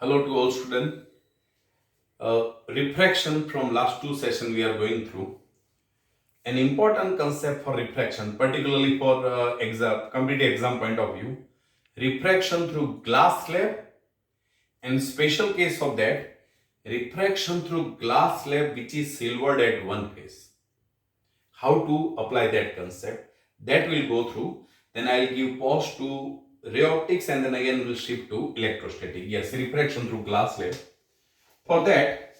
Hello to all students. Refraction from last two sessions we are going through. An important concept for refraction, particularly for competitive exam point of view. Refraction through glass slab and special case of that, refraction through glass slab which is silvered at one face. How to apply that concept, that we'll go through. Then I'll give pause to ray optics and then again we'll shift to electrostatic. Yes, refraction through glass slab. For that,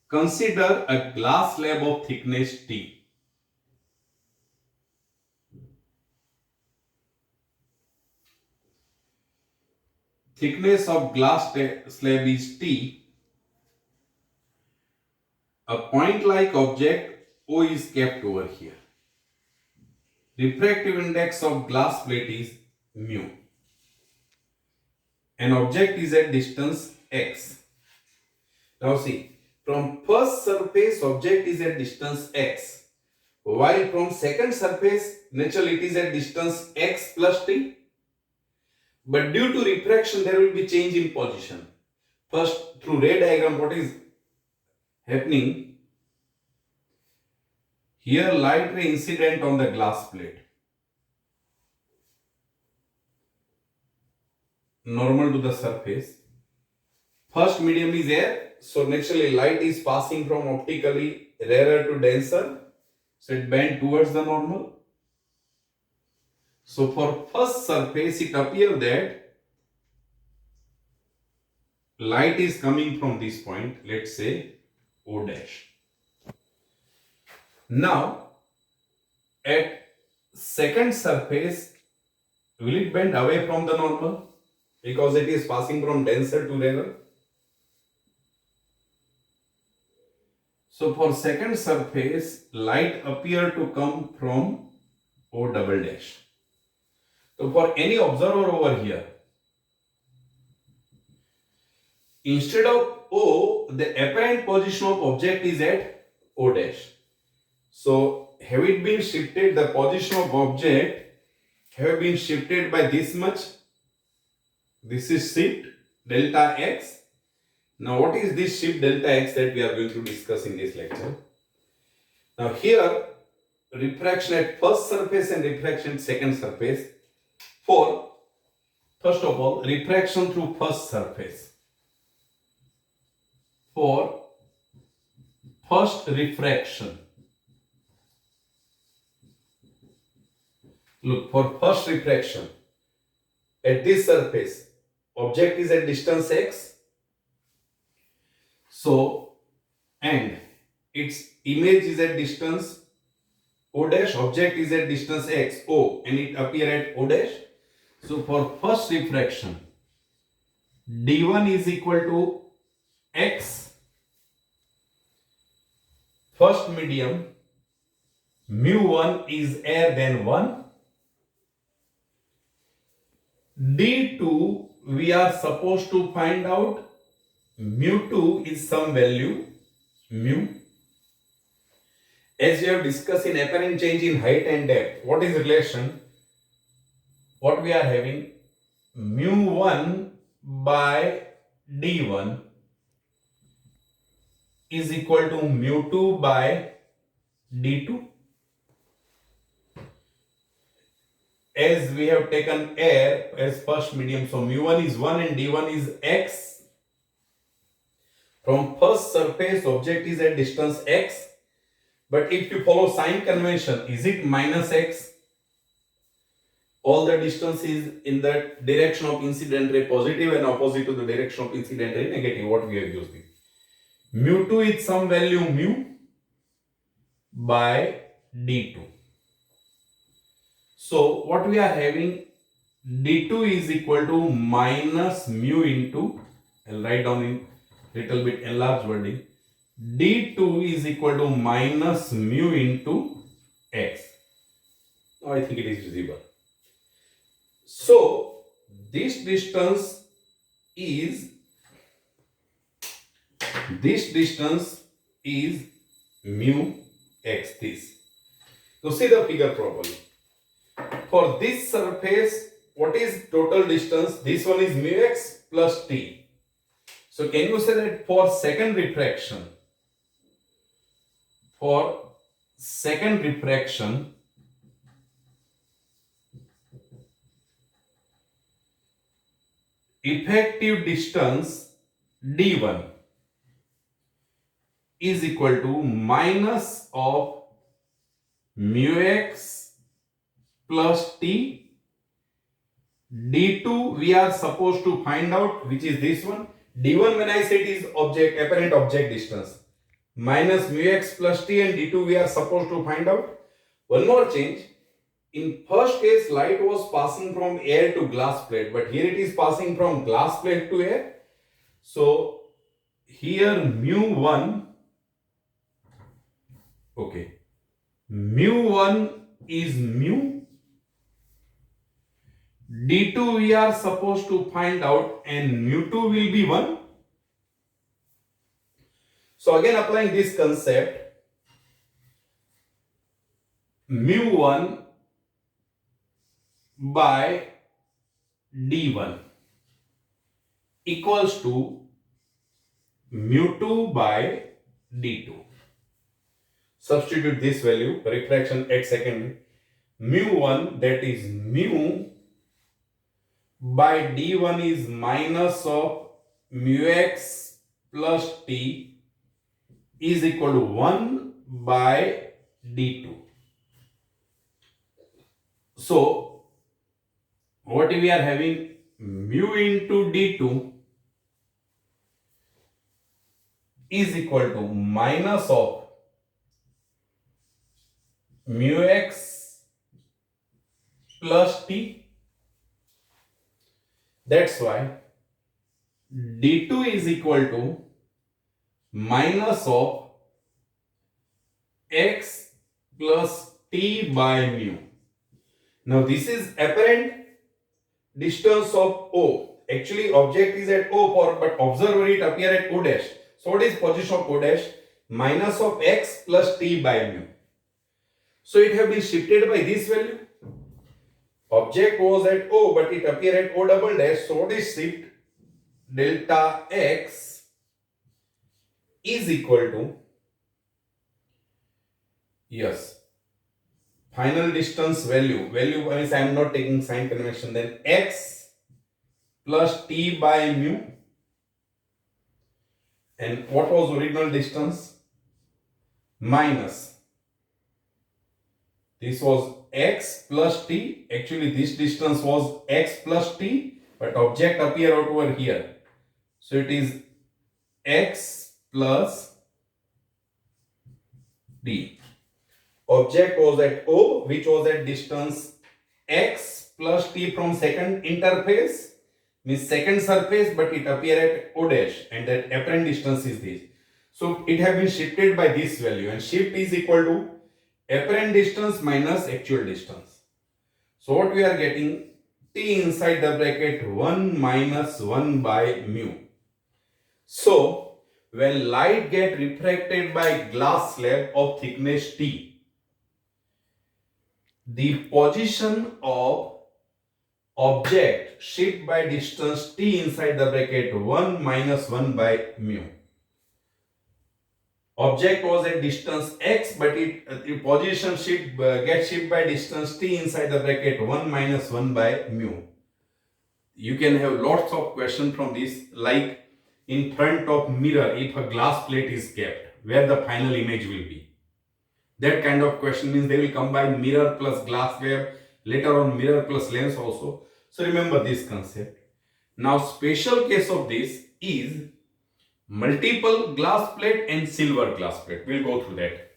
consider a glass slab of thickness T. Thickness of slab is T. A point-like object O is kept over here. Refractive index of glass plate is mu. An object is at distance x. Now see, from first surface object is at distance x, while from second surface naturally it is at distance x plus t. But due to refraction there will be change in position. First, through ray diagram, what is happening? Here light ray incident on the glass plate. Normal to the surface. First medium is air, so naturally light is passing from optically rarer to denser, so it bend towards the normal. So for first surface it appears that light is coming from this point, let's say O dash. Now at second surface, will it bend away from the normal because it is passing from denser to rarer? So for second surface, light appear to come from O double dash. So for any observer over here, instead of O, the apparent position of object is at O dash. So have it been shifted, the position of object have been shifted by this much. This is shift delta x. Now what is this shift delta x that we are going to discuss in this lecture? Now here refraction at first surface and refraction at second surface. For first of all, refraction through first surface. For first refraction, look, for first refraction at this surface, object is at distance x. So, and its image is at distance O dash, object is at distance x, O, and it appear at O dash. So, for first refraction, D1 is equal to x, first medium, mu1 is air than 1. D2, we are supposed to find out mu2 is some value mu. As we have discussed in apparent change in height and depth, what is relation? What we are having, mu1 by d1 is equal to mu2 by d2. As we have taken air as first medium, so mu1 is 1 and d1 is x. From first surface, object is at distance x. But if you follow sign convention, is it minus x? All the distance is in the direction of incident ray positive and opposite to the direction of incident ray negative. What we have used it. Mu2 is some value mu by d2. So what we are having, d2 is equal to minus mu into, I'll write down in little bit enlarged wording, d2 is equal to minus mu into x. Now I think it is visible. So this distance is mu x, this. So see the figure properly. For this surface, what is total distance? This one is mu x plus t. So can you say that for second refraction, effective distance d1 is equal to minus of mu x plus t. d2 we are supposed to find out, which is this one. d1 when I say it is apparent object distance, minus mu x plus t, and d2 we are supposed to find out. One more change. In first case, light was passing from air to glass plate, but here it is passing from glass plate to air. So here mu1 is mu. d2 we are supposed to find out, and mu2 will be 1. So again, applying this concept, mu1 by d1 equals to mu2 by d2. Substitute this value, refraction at second. Mu1, that is mu by d1 is minus of mu x plus t is equal to 1 by d2. So what we are having, mu into d2 is equal to minus of mu x plus t. That's why d2 is equal to minus of x plus t by mu. Now this is apparent distance of O. Actually object is at O, but observer it appear at O dash. So what is position of O dash? Minus of x plus t by mu. So it have been shifted by this value. Object was at O, but it appear at O double dash. So what is shift? Delta x is equal to, yes, final distance value means I am not taking sign convention, then x plus t by mu. And what was original distance? Minus. This was x plus t. Actually this distance was x plus t, but object appear out over here. So it is x plus t. Object was at O, which was at distance x plus t from second interface, means second surface, but it appear at O dash, and that apparent distance is this. So it have been shifted by this value, and shift is equal to apparent distance minus actual distance. So what we are getting, t inside the bracket 1 minus 1 by mu. So when light get refracted by glass slab of thickness t, the position of object shift by distance t inside the bracket 1 minus 1 by mu. Object was at distance x, but the position shift gets shift by distance t inside the bracket 1 minus 1 by mu. You can have lots of questions from this, like in front of mirror, if a glass plate is kept, where the final image will be. That kind of question means they will combine mirror plus glass wave, later on mirror plus lens also. So remember this concept. Now special case of this is multiple glass plate and silver glass plate. We'll go through that.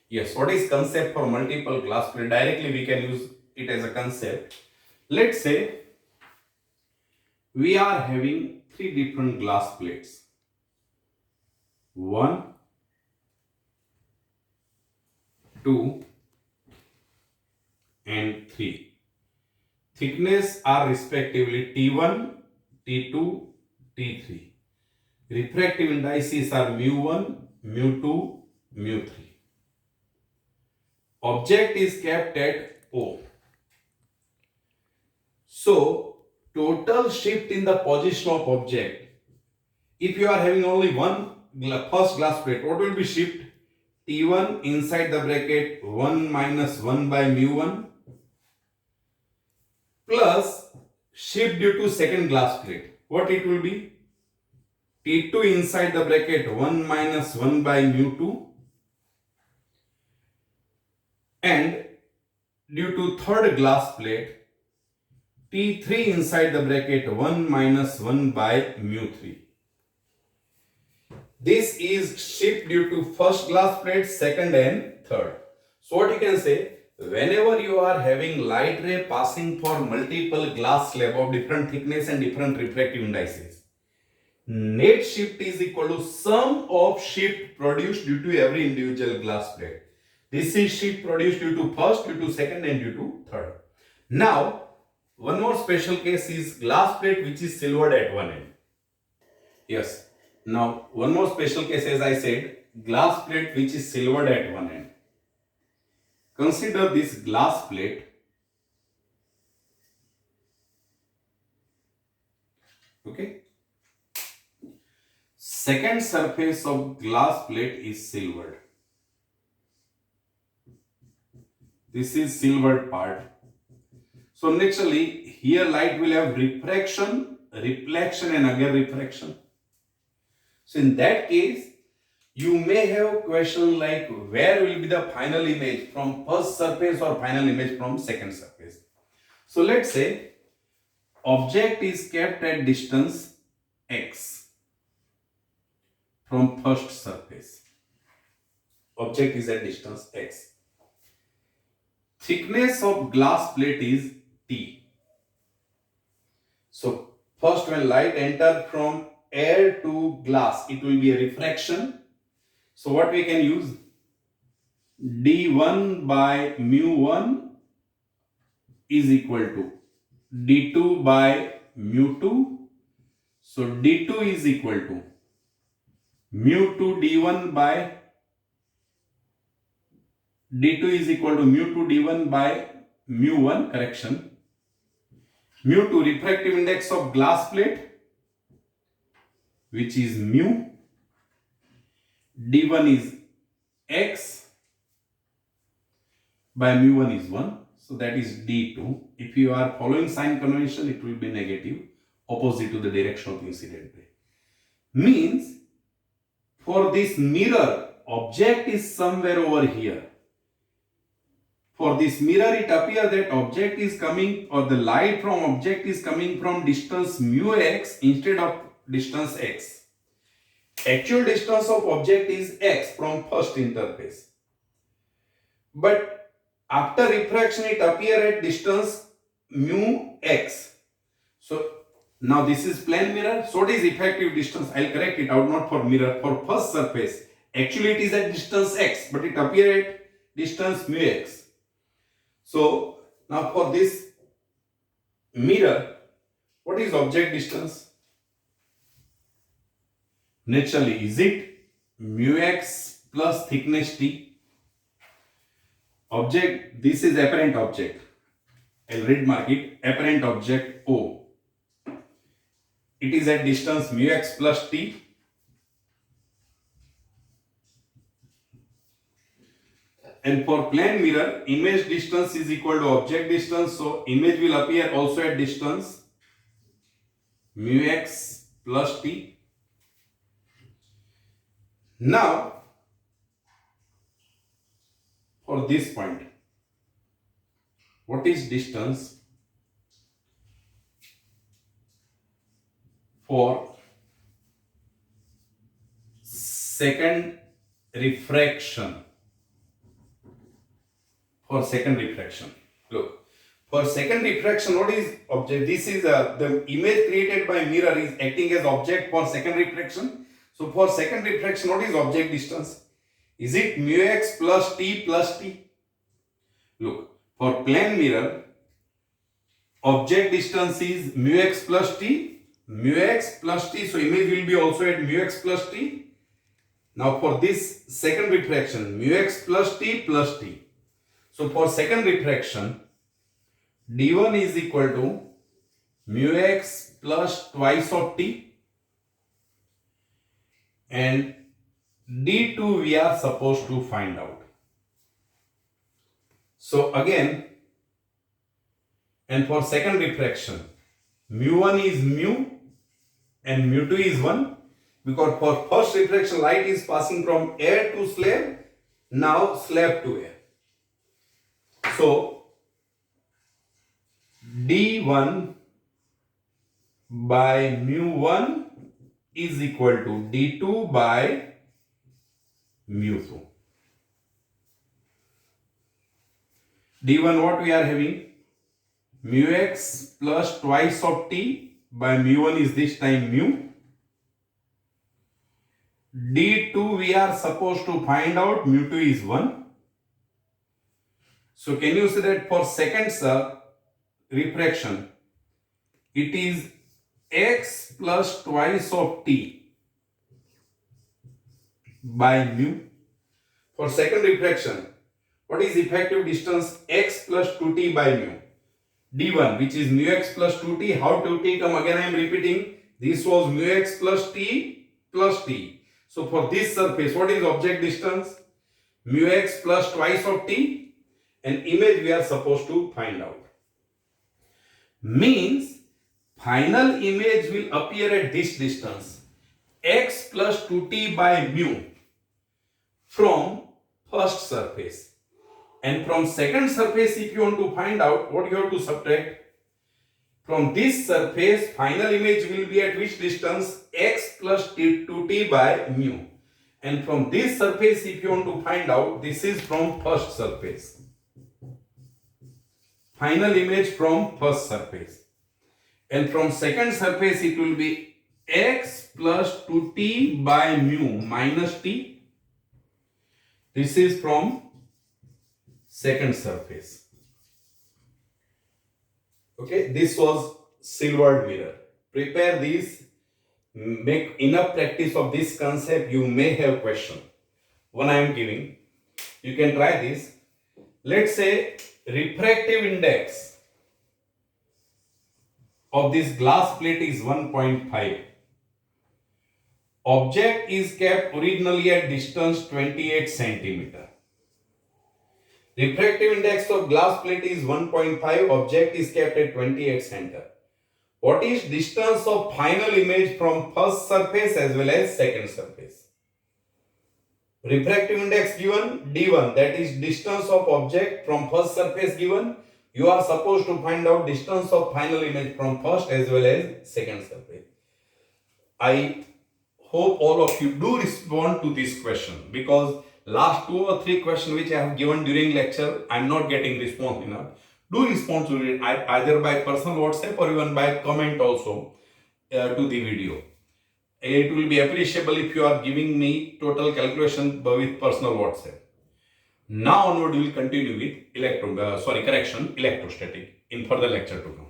Yes, what is concept for multiple glass plate? Directly we can use it as a concept. Let's say we are having three different glass plates. 1, 2 and 3. Thickness are respectively T1, T2, T3. Refractive indices are mu1, mu2, mu3. Object is kept at O. So total shift in the position of object. If you are having only one first glass plate, what will be shift? T1 inside the bracket 1 minus 1 by mu1 plus shift due to second glass plate. What it will be? T2 inside the bracket 1 minus 1 by mu2 and due to third glass plate T3 inside the bracket 1 minus 1 by mu3. This is shift due to first glass plate, second and third. So what you can say, whenever you are having light ray passing for multiple glass slab of different thickness and different refractive indices, net shift is equal to sum of shift produced due to every individual glass plate. This is shift produced due to first, due to second and due to third. Now, one more special case is glass plate which is silvered at one end. Yes. Now, one more special case, as I said, glass plate which is silvered at one end. Consider this glass plate. Okay. Second surface of glass plate is silvered. This is silvered part. So naturally, here light will have refraction, reflection and again refraction. So in that case, you may have a question like where will be the final image from first surface or final image from second surface. So let's say object is kept at distance x from first surface. Object is at distance x. Thickness of glass plate is T. So first when light enter from air to glass, it will be a refraction. So what we can use? d1 by mu1 is equal to d2 by mu2. So d2 is equal to mu2 d1 by d2 is equal to mu2 d1 by mu1, correction. Mu2 refractive index of glass plate, which is mu. d1 is x by mu1 is 1. So that is d2. If you are following sign convention, it will be negative, opposite to the direction of incident ray. Means for this mirror, object is somewhere over here. For this mirror, it appears that object is coming, or the light from object is coming from distance mu x instead of distance x. Actual distance of object is x from first interface. But after refraction, it appears at distance mu x. So now this is plane mirror. So what is effective distance? I'll correct it out, not for mirror, for first surface. Actually it is at distance x, but it appears at distance mu x. So now for this mirror, what is object distance? Naturally, is it mu x plus thickness t? Object, this is apparent object. I'll read mark it, apparent object O. It is at distance mu x plus t. And for plane mirror, image distance is equal to object distance. So image will appear also at distance mu x plus t. Now, for this point, what is distance for second refraction? For second refraction, look, for second refraction, what is object? This is the image created by mirror is acting as object for second refraction. So for second refraction, what is object distance? Is it mu x plus t plus t? Look, for plane mirror, object distance is mu x plus t, mu x plus t. So image will be also at mu x plus t. Now for this second refraction, mu x plus t plus t. So for second refraction, d1 is equal to mu x plus twice of t, and d2 we are supposed to find out. So again, and for second refraction, mu1 is mu and mu2 is 1, because for first refraction light is passing from air to slab, now slab to air. So d1 by mu1 is equal to d2 by mu2. d1 what we are having? Mu x plus twice of t by mu1 is this time mu. d2 we are supposed to find out, mu2 is 1. So can you see that for second refraction, it is x plus twice of t by mu. For second refraction, what is effective distance? X plus 2t by mu. d1 which is mu x plus 2t. How 2t come? Again I am repeating, this was mu x plus t plus t. So for this surface, what is object distance? Mu x plus twice of t, and image we are supposed to find out. Means final image will appear at this distance, x plus 2t by mu, from first surface. And from second surface, if you want to find out, what you have to subtract? From this surface, final image will be at which distance? X plus 2t by mu. And from this surface, if you want to find out, this is from first surface. Final image from first surface. And from second surface, it will be x plus 2t by mu minus t. This is from second surface. Okay, this was silvered mirror. Prepare these, make enough practice of this concept. You may have question. One I am giving. You can try this. Let's say refractive index of this glass plate is 1.5. Object is kept originally at distance 28 centimeter. Refractive index of glass plate is 1.5. Object is kept at 28 centimeter. What is distance of final image from first surface as well as second surface? Refractive index given d1, that is distance of object from first surface given. You are supposed to find out distance of final image from first as well as second surface. I hope all of you do respond to this question, because last 2 or 3 questions which I have given during lecture, I am not getting response enough. Do respond to it either by personal WhatsApp or even by comment also to the video. It will be appreciable if you are giving me total calculation with personal WhatsApp. Now onward we will continue with correction, electrostatic in further lecture to come.